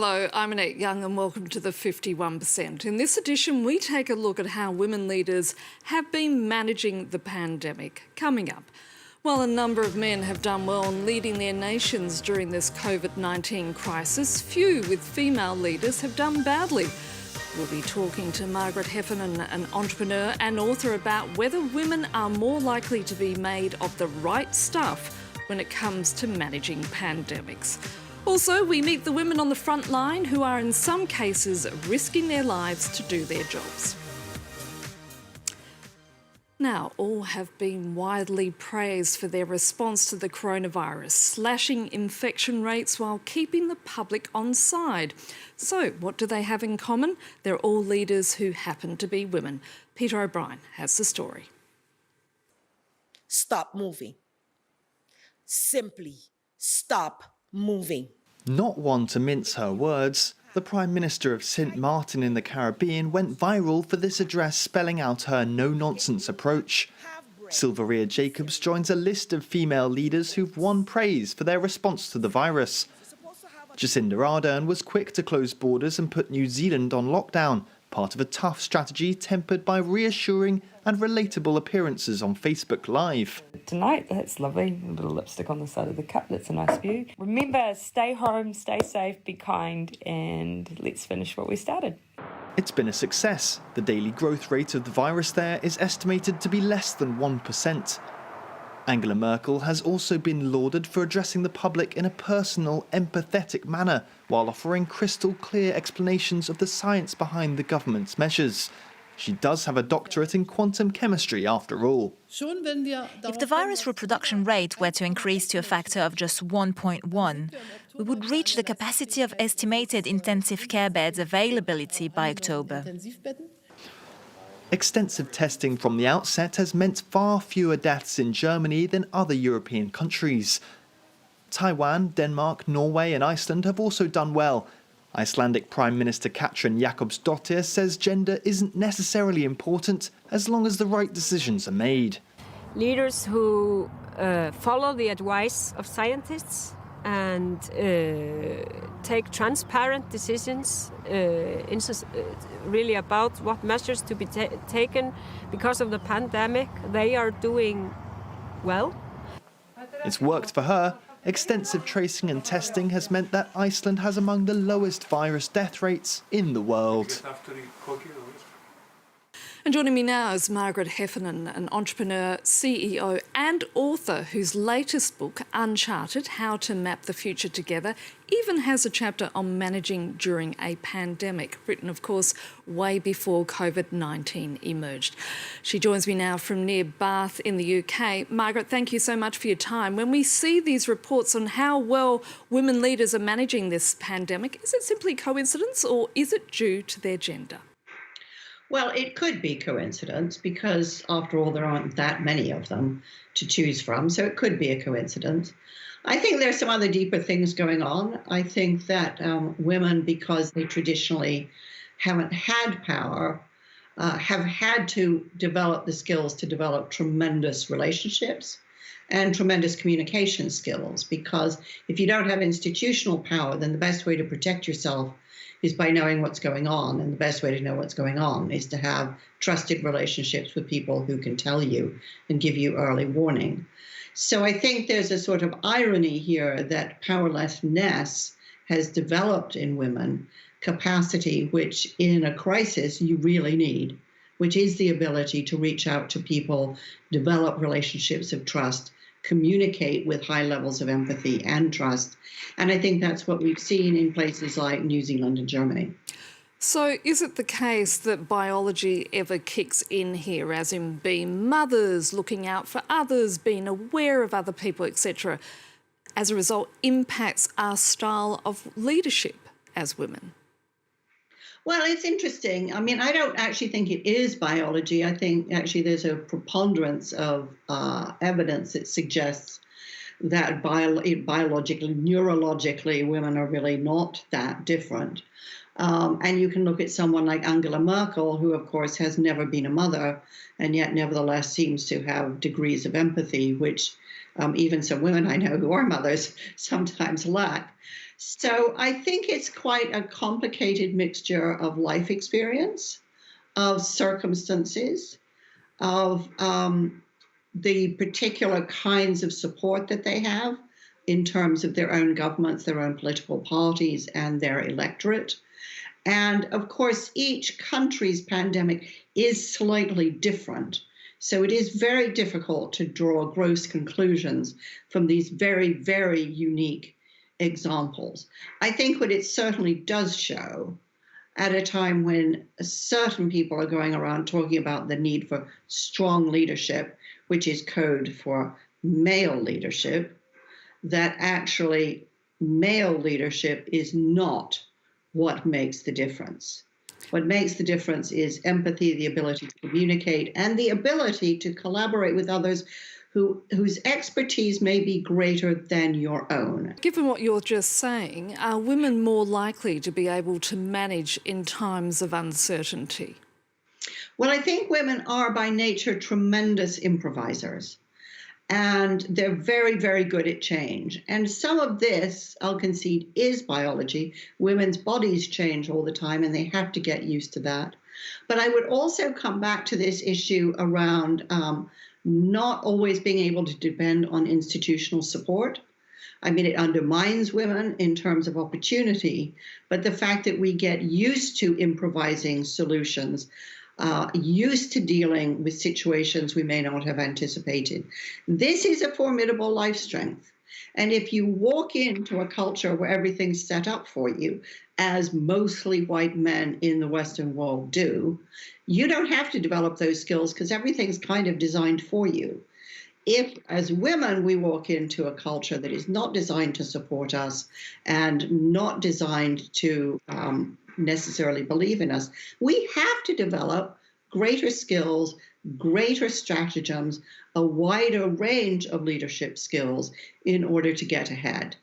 Hello, I'm Annette Young and welcome to the 51%. In this edition, we take a look at how women leaders have been managing the pandemic. Coming up, while a number of men have done well in leading their nations during this Covid-19 crisis, few with female leaders have done badly. We'll be talking to Margaret Heffernan, an entrepreneur and author, about whether women are more likely to be made of the right stuff when it comes to managing pandemics. Also, we meet the women on the front line who are in some cases risking their lives to do their jobs. Now, all have been widely praised for their response to the coronavirus, slashing infection rates while keeping the public on side. So, what do they have in common? They're all leaders who happen to be women. Peter O'Brien has the story. Stop moving. Simply stop moving. Not one to mince her words, the Prime Minister of St Martin in the Caribbean went viral for this address spelling out her no-nonsense approach. Sylvaria Jacobs joins a list of female leaders who've won praise for their response to the virus. Jacinda Ardern was quick to close borders and put New Zealand on lockdown, part of a tough strategy tempered by reassuring and relatable appearances on Facebook Live. Tonight, that's lovely. A little lipstick on the side of the cup, that's a nice view. Remember, stay home, stay safe, be kind, and let's finish what we started. It's been a success. The daily growth rate of the virus there is estimated to be less than 1%. Angela Merkel has also been lauded for addressing the public in a personal, empathetic manner, while offering crystal clear explanations of the science behind the government's measures. She does have a doctorate in quantum chemistry after all. If the virus reproduction rate were to increase to a factor of just 1.1, we would reach the capacity of estimated intensive care beds availability by October. Extensive testing from the outset has meant far fewer deaths in Germany than other European countries. Taiwan, Denmark, Norway and Iceland have also done well. Icelandic Prime Minister Katrin Jakobsdottir says gender isn't necessarily important as long as the right decisions are made. Leaders who follow the advice of scientists and take transparent decisions really about what measures to be taken because of the pandemic, they are doing well. It's worked for her. Extensive tracing and testing has meant that Iceland has among the lowest virus death rates in the world. And joining me now is Margaret Heffernan, an entrepreneur, CEO and author whose latest book, Uncharted, How to Map the Future Together, even has a chapter on managing during a pandemic, written, of course, way before Covid-19 emerged. She joins me now from near Bath in the UK. Margaret, thank you so much for your time. When we see these reports on how well women leaders are managing this pandemic, is it simply coincidence or is it due to their gender? Well, it could be coincidence because, after all, there aren't that many of them to choose from, so it could be a coincidence. I think there's some other deeper things going on. I think that women, because they traditionally haven't had power, have had to develop the skills to develop tremendous relationships and tremendous communication skills, because if you don't have institutional power, then the best way to protect yourself is by knowing what's going on. And the best way to know what's going on is to have trusted relationships with people who can tell you and give you early warning. So I think there's a sort of irony here that powerlessness has developed in women capacity, which in a crisis you really need, which is the ability to reach out to people, develop relationships of trust, communicate with high levels of empathy and trust. And I think that's what we've seen in places like New Zealand and Germany. So is it the case that biology ever kicks in here, as in being mothers, looking out for others, being aware of other people, etc., as a result impacts our style of leadership as women? Well, it's interesting. I mean, I don't actually think it is biology. I think actually there's a preponderance of evidence that suggests that biologically, neurologically, women are really not that different. And you can look at someone like Angela Merkel, who, of course, has never been a mother, and yet nevertheless seems to have degrees of empathy, which even some women I know who are mothers sometimes lack. So I think it's quite a complicated mixture of life experience, of circumstances, of the particular kinds of support that they have in terms of their own governments, their own political parties, and their electorate. And of course, each country's pandemic is slightly different. So it is very difficult to draw gross conclusions from these very, very unique examples. I think what it certainly does show, at a time when certain people are going around talking about the need for strong leadership, which is code for male leadership, that actually male leadership is not what makes the difference. What makes the difference is empathy, the ability to communicate, and the ability to collaborate with others whose expertise may be greater than your own. Given what you're just saying, are women more likely to be able to manage in times of uncertainty? Well, I think women are by nature tremendous improvisers. And they're very, very good at change. And some of this, I'll concede, is biology. Women's bodies change all the time, and they have to get used to that. But I would also come back to this issue around not always being able to depend on institutional support. I mean, it undermines women in terms of opportunity, but the fact that we get used to improvising solutions, used to dealing with situations we may not have anticipated. This is a formidable life strength. And if you walk into a culture where everything's set up for you, as mostly white men in the Western world do, you don't have to develop those skills because everything's kind of designed for you. If, as women, we walk into a culture that is not designed to support us and not designed to necessarily believe in us, we have to develop greater skills, greater stratagems, a wider range of leadership skills in order to get ahead.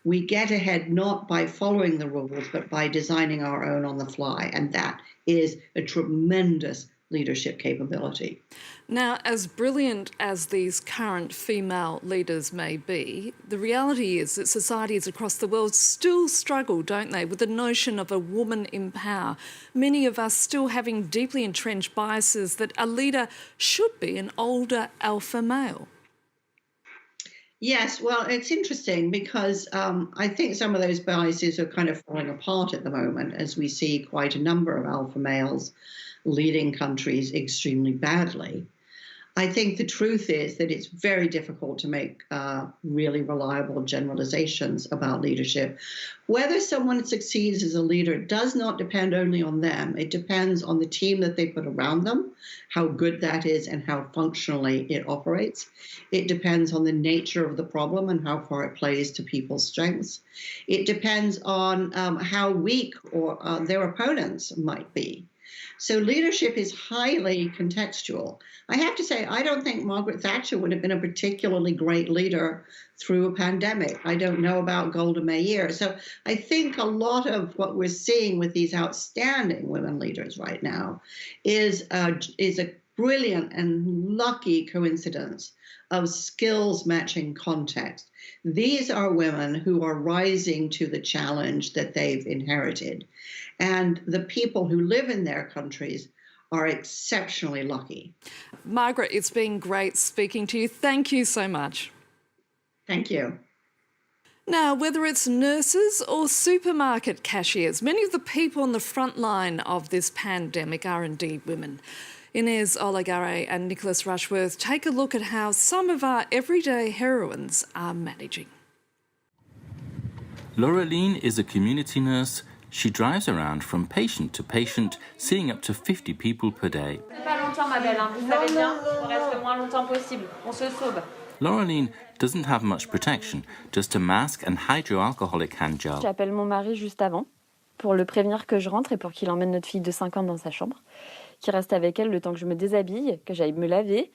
We get ahead not by following the rules, but by designing our own on the fly, and that is a tremendous leadership capability. Now, as brilliant as these current female leaders may be, the reality is that societies across the world still struggle, don't they, with the notion of a woman in power. Many of us still having deeply entrenched biases that a leader should be an older alpha male. Yes, well, it's interesting because I think some of those biases are kind of falling apart at the moment as we see quite a number of alpha males leading countries extremely badly. I think the truth is that it's very difficult to make really reliable generalizations about leadership. Whether someone succeeds as a leader does not depend only on them. It depends on the team that they put around them, how good that is, and how functionally it operates. It depends on the nature of the problem and how far it plays to people's strengths. It depends on how weak or their opponents might be. So leadership is highly contextual. I have to say, I don't think Margaret Thatcher would have been a particularly great leader through a pandemic. I don't know about Golda Meir. So I think a lot of what we're seeing with these outstanding women leaders right now is a brilliant and lucky coincidence of skills matching context. These are women who are rising to the challenge that they've inherited. And the people who live in their countries are exceptionally lucky. Margaret, it's been great speaking to you. Thank you so much. Thank you. Now, whether it's nurses or supermarket cashiers, many of the people on the front line of this pandemic are indeed women. Inez Oligare and Nicholas Rushworth take a look at how some of our everyday heroines are managing. Laureline is a community nurse. She drives around from patient to patient, seeing up to 50 people per day. Laureline doesn't have much protection, just a mask and hydroalcoholic hand gel. J'appelle mon mari juste avant pour le prévenir que je rentre et pour qu'il emmène notre fille de 5 ans dans sa chambre, qu'il reste avec elle le temps que je me déshabille, que j'aille me laver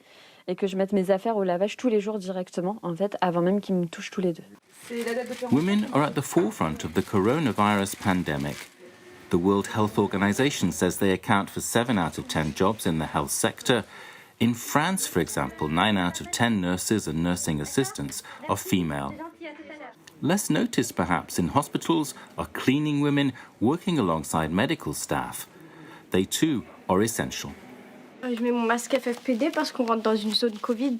et que je mette mes affaires au lavage tous les jours directement, en fait, avant même qu'ils me touchent tous les deux. Women are at the forefront of the coronavirus pandemic. The World Health Organization says they account for 7 out of 10 jobs in the health sector. In France, for example, 9 out of 10 nurses and nursing assistants are female. Less noticed, perhaps, in hospitals are cleaning women working alongside medical staff. They too are essential. Je mets mon masque FFP2 parce qu'on rentre dans une zone Covid.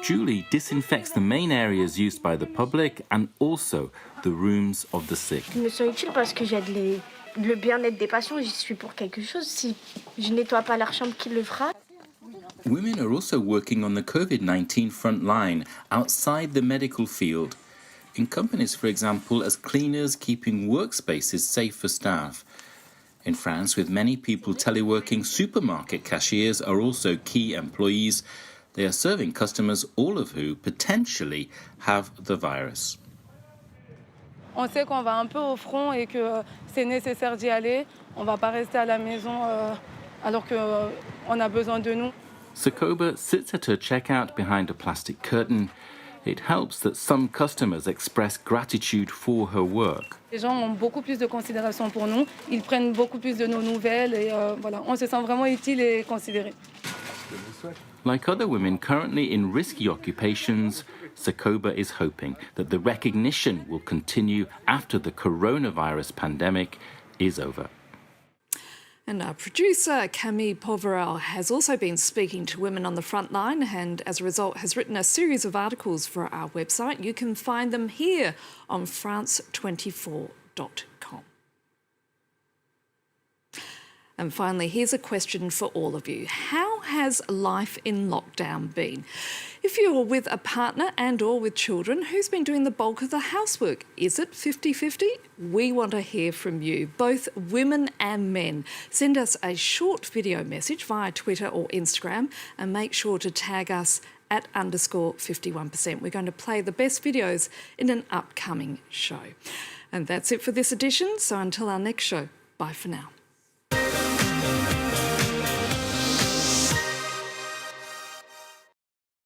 Julie disinfects the main areas used by the public and also the rooms of the sick. Je me sens utile parce que j'aide le bien-être des patients. J'y suis pour quelque chose. Si je nettoie pas leur chambre, qui le fera? Women are also working on the Covid-19 front line outside the medical field. In companies, for example, as cleaners keeping workspaces safe for staff. In France, with many people teleworking, supermarket cashiers are also key employees. They are serving customers, all of who potentially have the virus. On sait qu'on va un peu au front et que c'est nécessaire d'y aller. On ne va pas rester à la maison alors qu'on a besoin de nous. Sakoba sits at her checkout behind a plastic curtain. It helps that some customers express gratitude for her work. Les gens ont beaucoup plus de considération pour nous. Ils prennent beaucoup plus de nos nouvelles et voilà, on se sent vraiment utile et considéré. Like other women currently in risky occupations, Sakoba is hoping that the recognition will continue after the coronavirus pandemic is over. And our producer, Camille Poverel, has also been speaking to women on the front line and as a result has written a series of articles for our website. You can find them here on France24.com. And finally, here's a question for all of you. How has life in lockdown been? If you're with a partner and or with children, who's been doing the bulk of the housework? Is it 50-50? We want to hear from you, both women and men. Send us a short video message via Twitter or Instagram and make sure to tag us at _51%. We're going to play the best videos in an upcoming show. And that's it for this edition. So until our next show, bye for now.